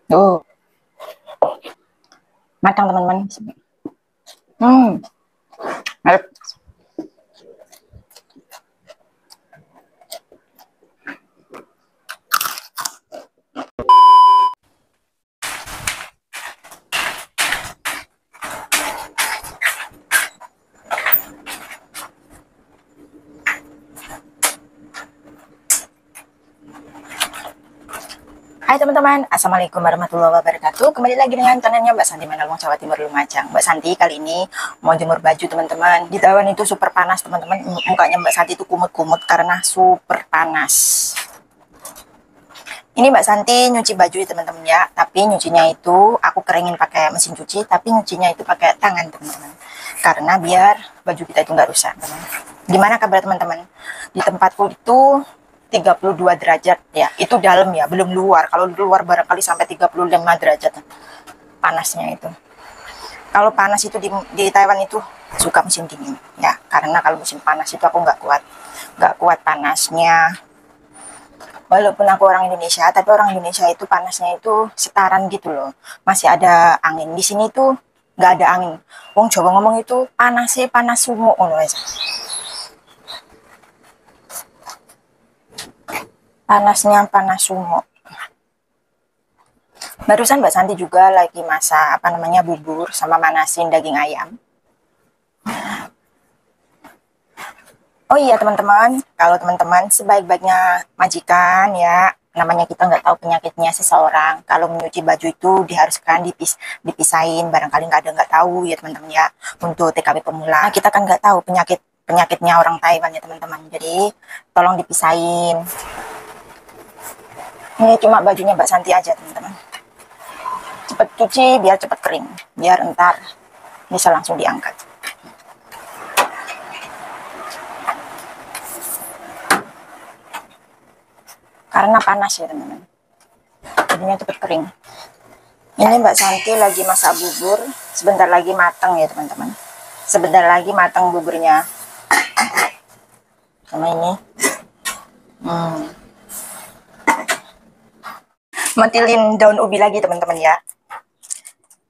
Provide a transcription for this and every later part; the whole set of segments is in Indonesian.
Tuh, matang teman-teman. Hmm, mantap. Hai teman-teman, Assalamualaikum warahmatullahi wabarakatuh. Kembali lagi dengan channelnya Mbak Santi Manalong, Jawa Timur, Lumajang. Mbak Santi kali ini mau jemur baju teman-teman. Di Taiwan itu super panas teman-teman. Mukanya Mbak Santi itu kumut-kumut karena super panas. Ini Mbak Santi nyuci baju ya teman-teman ya. Tapi nyucinya itu aku keringin pakai mesin cuci, tapi nyucinya itu pakai tangan teman-teman. Karena biar baju kita itu nggak rusak teman-teman. Gimana kabar teman-teman? Di tempatku itu 32 derajat ya, itu dalam ya, belum luar. Kalau luar barangkali sampai 35 derajat panasnya itu. Kalau panas itu di Taiwan itu suka musim dingin ya, karena kalau musim panas itu aku nggak kuat panasnya. Walaupun aku orang Indonesia, tapi orang Indonesia itu panasnya itu setaran gitu loh, masih ada angin. Di sini tuh nggak ada angin. Wong Jawa ngomong itu panas sih, panas sumuk ngono aja. Panasnya panas sumuk. Barusan Mbak Santi juga lagi masak apa namanya bubur sama manasin daging ayam. Oh iya teman-teman, kalau teman-teman sebaik-baiknya majikan ya, namanya kita nggak tahu penyakitnya seseorang. Kalau menyuci baju itu diharuskan dipisahin, barangkali nggak tahu ya teman-teman ya. Untuk TKW pemula, kita kan nggak tahu penyakitnya orang Taiwan ya teman-teman. Jadi tolong dipisahin. Ini cuma bajunya Mbak Santi aja teman-teman. Cepet cuci biar cepet kering, biar ntar bisa langsung diangkat. Karena panas ya teman-teman, jadinya cepet kering. Ini Mbak Santi lagi masak bubur, sebentar lagi matang ya teman-teman. Sebentar lagi matang buburnya. Sama ini. Mentilin daun ubi lagi teman-teman ya.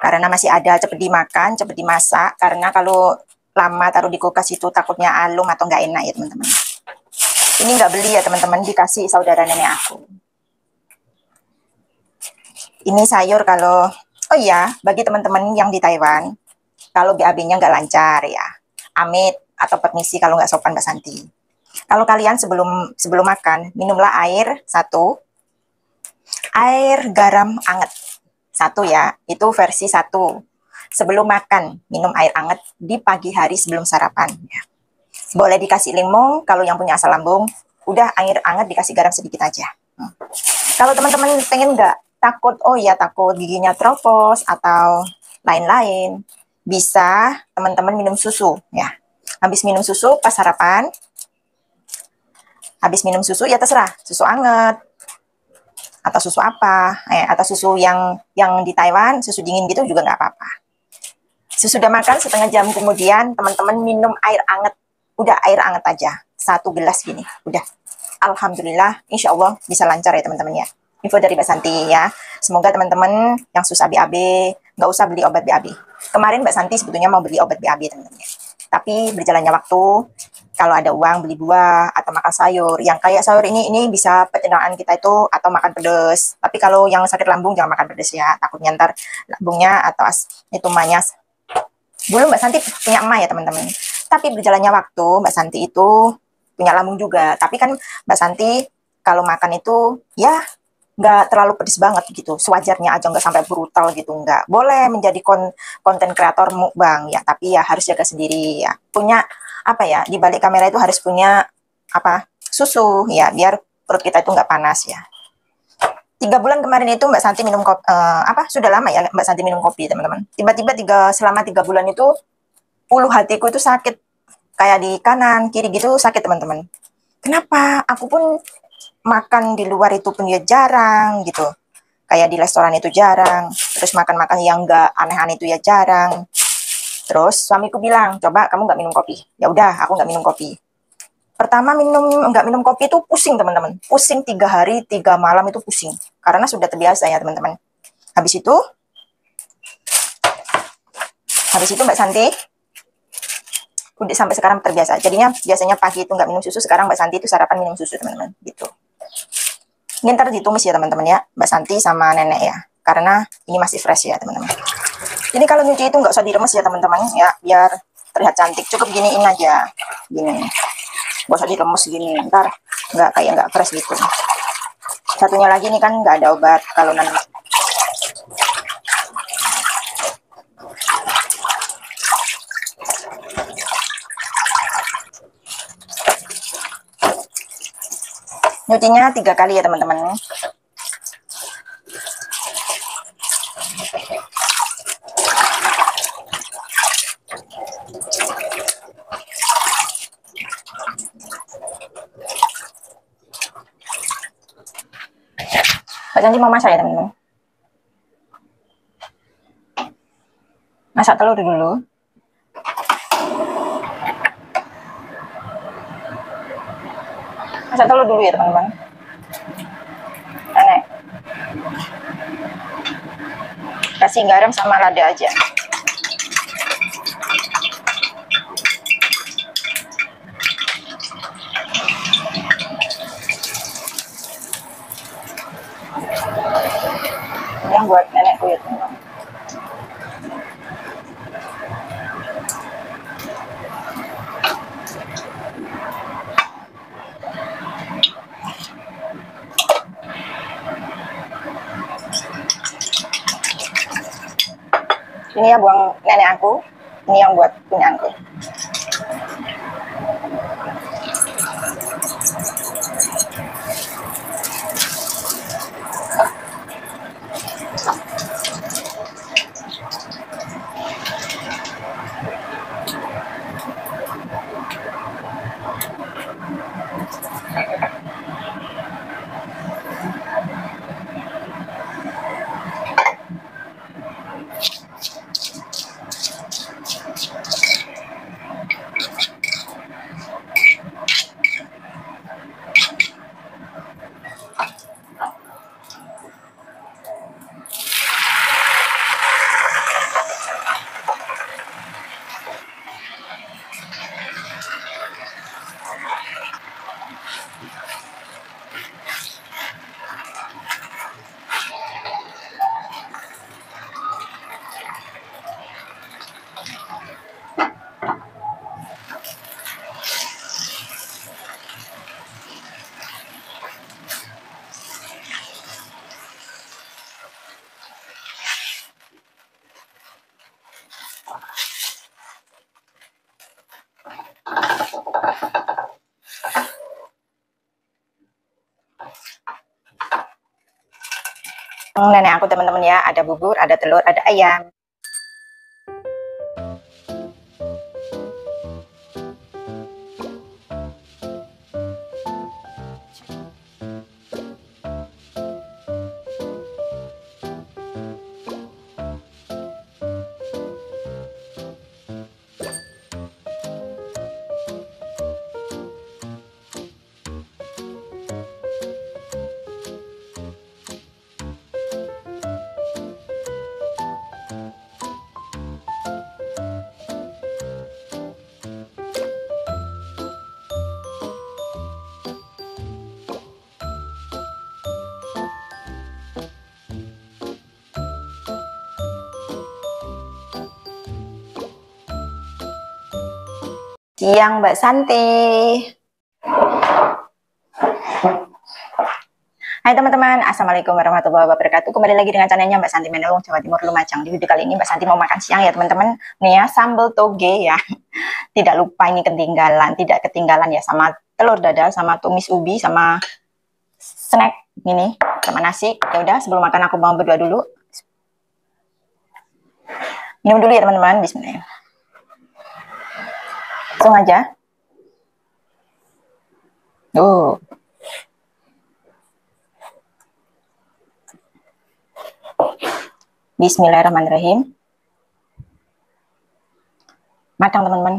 Karena masih ada, cepet dimakan, cepet dimasak. Karena kalau lama taruh di kulkas itu takutnya alum atau nggak enak ya teman-teman. Ini nggak beli ya teman-teman, dikasih saudara nenek aku. Ini sayur kalau, oh iya, bagi teman-teman yang di Taiwan, kalau BAB-nya nggak lancar ya, amit atau permisi kalau nggak sopan Mbak Santi. Kalau kalian sebelum makan, minumlah air satu, air garam anget satu ya, itu versi satu. Sebelum makan, minum air anget di pagi hari sebelum sarapan. Ya. Boleh dikasih limau, kalau yang punya asam lambung, udah air anget dikasih garam sedikit aja. Kalau teman-teman pengen nggak takut, oh ya takut giginya tropos atau lain-lain, bisa teman-teman minum susu ya. Habis minum susu pas sarapan, habis minum susu ya terserah, susu anget atau susu apa, atau susu yang di Taiwan, susu dingin gitu juga nggak apa-apa. Sesudah makan setengah jam kemudian teman-teman minum air anget, udah air anget aja, 1 gelas gini, udah. Alhamdulillah, insya Allah bisa lancar ya teman-teman ya. Info dari Mbak Santi ya. Semoga teman-teman yang susah BAB nggak usah beli obat BAB. Kemarin Mbak Santi sebetulnya mau beli obat BAB teman-teman ya. Tapi berjalannya waktu, kalau ada uang beli buah atau makan sayur. Yang kayak sayur ini bisa pencernaan kita itu atau makan pedas. Tapi kalau yang sakit lambung jangan makan pedas ya. Takutnya ntar lambungnya atau itu manyas. Dulu Mbak Santi punya emak ya teman-teman. Tapi berjalannya waktu Mbak Santi itu punya lambung juga. Tapi kan Mbak Santi kalau makan itu ya nggak terlalu pedes banget gitu. Sewajarnya aja, nggak sampai brutal gitu. Nggak boleh menjadi konten kreator mukbang ya. Tapi ya harus jaga sendiri ya. Punya apa ya, di balik kamera itu harus punya apa, susu ya, biar perut kita itu nggak panas ya. 3 bulan kemarin itu Mbak Santi minum kopi, sudah lama ya Mbak Santi minum kopi teman-teman. Tiba-tiba selama 3 bulan itu ulu hatiku itu sakit, kayak di kanan kiri gitu sakit teman-teman. Kenapa? Aku pun makan di luar itu pun ya jarang gitu, kayak di restoran itu jarang, terus makan-makan yang nggak aneh-aneh itu ya jarang. Terus suamiku bilang, coba kamu nggak minum kopi. Ya udah, aku nggak minum kopi. Pertama nggak minum kopi itu pusing teman-teman, pusing 3 hari 3 malam itu pusing karena sudah terbiasa ya teman-teman. Habis itu Mbak Santi udah sampai sekarang terbiasa. Jadinya biasanya pagi itu nggak minum susu, sekarang Mbak Santi itu sarapan minum susu teman-teman. Gitu. Ini ntar ditumis ya teman-teman ya, Mbak Santi sama nenek ya. Karena ini masih fresh ya teman-teman. Ini kalau nyuci itu nggak usah diremes ya teman-teman ya, biar terlihat cantik. Cukup giniin aja, gini. Nggak usah diremes gini, ntar nggak fresh gitu. Satunya lagi nih kan nggak ada obat kalau nanti. Nyucinya 3 kali ya teman-teman. Mbak Santi mau masak ya teman-teman. Masak telur dulu. Masak telur dulu ya teman-teman. Nenek. Kasih garam sama lada aja. Yang buat nenekku ya teman-teman. Ini ya buang nenek aku, ini yang buat punya aku. Nenek aku teman-teman ya, ada bubur, ada telur, ada ayam. Siang Mbak Santi. Hai teman-teman, assalamualaikum warahmatullahi wabarakatuh. Kembali lagi dengan channelnya Mbak Santi Menelung, Jawa Timur, Lumajang. Di video kali ini Mbak Santi mau makan siang ya teman-teman. Nih ya, sambal toge ya. Tidak lupa ini tidak ketinggalan ya, sama telur dadar, sama tumis ubi, sama snack ini, sama nasi. Ya udah, sebelum makan aku mau berdoa dulu. Minum dulu ya teman-teman. Bismillah. Langsung aja. Bismillahirrahmanirrahim. Makan teman-teman.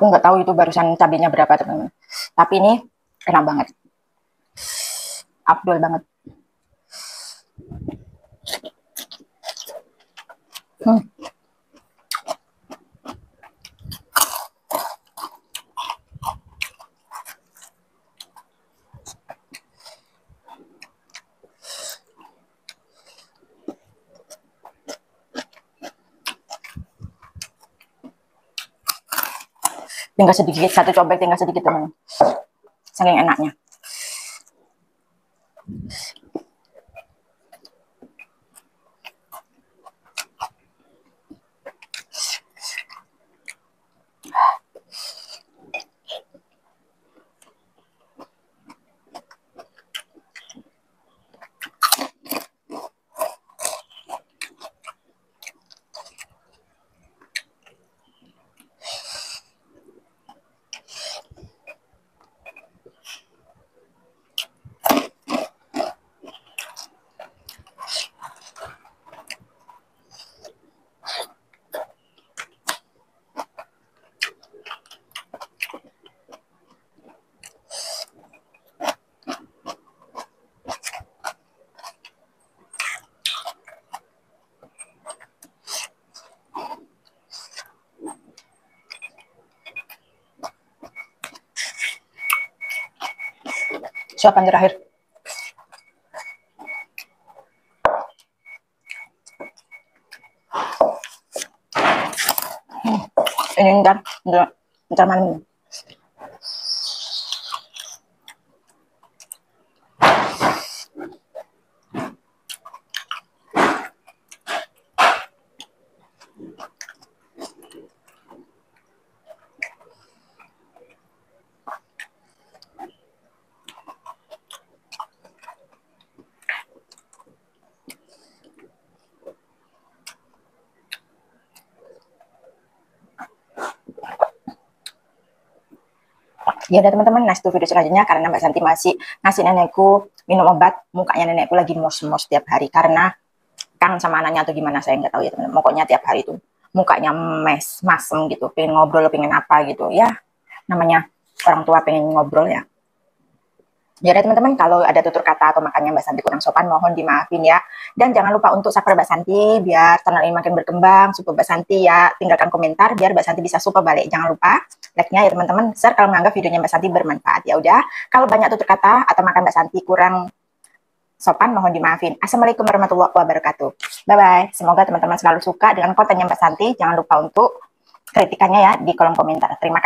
Aku nggak tahu itu barusan cabenya berapa teman-teman. Tapi ini enak banget. Abdul banget. Tinggal sedikit, satu cobek tinggal sedikit teman. Saking enaknya. Suapan terakhir. Ini ntar malam. Ya udah teman-teman, next video selanjutnya karena Mbak Santi masih ngasih nenekku minum obat, mukanya nenekku lagi mos-mos tiap hari karena kangen sama anaknya atau gimana saya nggak tahu ya teman-teman. Pokoknya tiap hari itu mukanya masem gitu, pengen ngobrol, pengen apa gitu ya, namanya orang tua pengen ngobrol ya. Ya udah teman-teman, kalau ada tutur kata atau makanya Mbak Santi kurang sopan mohon dimaafin ya. Dan jangan lupa untuk subscribe Mbak Santi biar channel ini makin berkembang. Support Mbak Santi ya, tinggalkan komentar biar Mbak Santi bisa support balik. Jangan lupa like-nya ya teman-teman, share kalau menganggap videonya Mbak Santi bermanfaat. Ya udah, kalau banyak tutur kata atau makan Mbak Santi kurang sopan mohon dimaafin. Assalamualaikum warahmatullahi wabarakatuh. Bye bye. Semoga teman-teman selalu suka dengan kontennya Mbak Santi. Jangan lupa untuk kritikannya ya di kolom komentar. Terima kasih.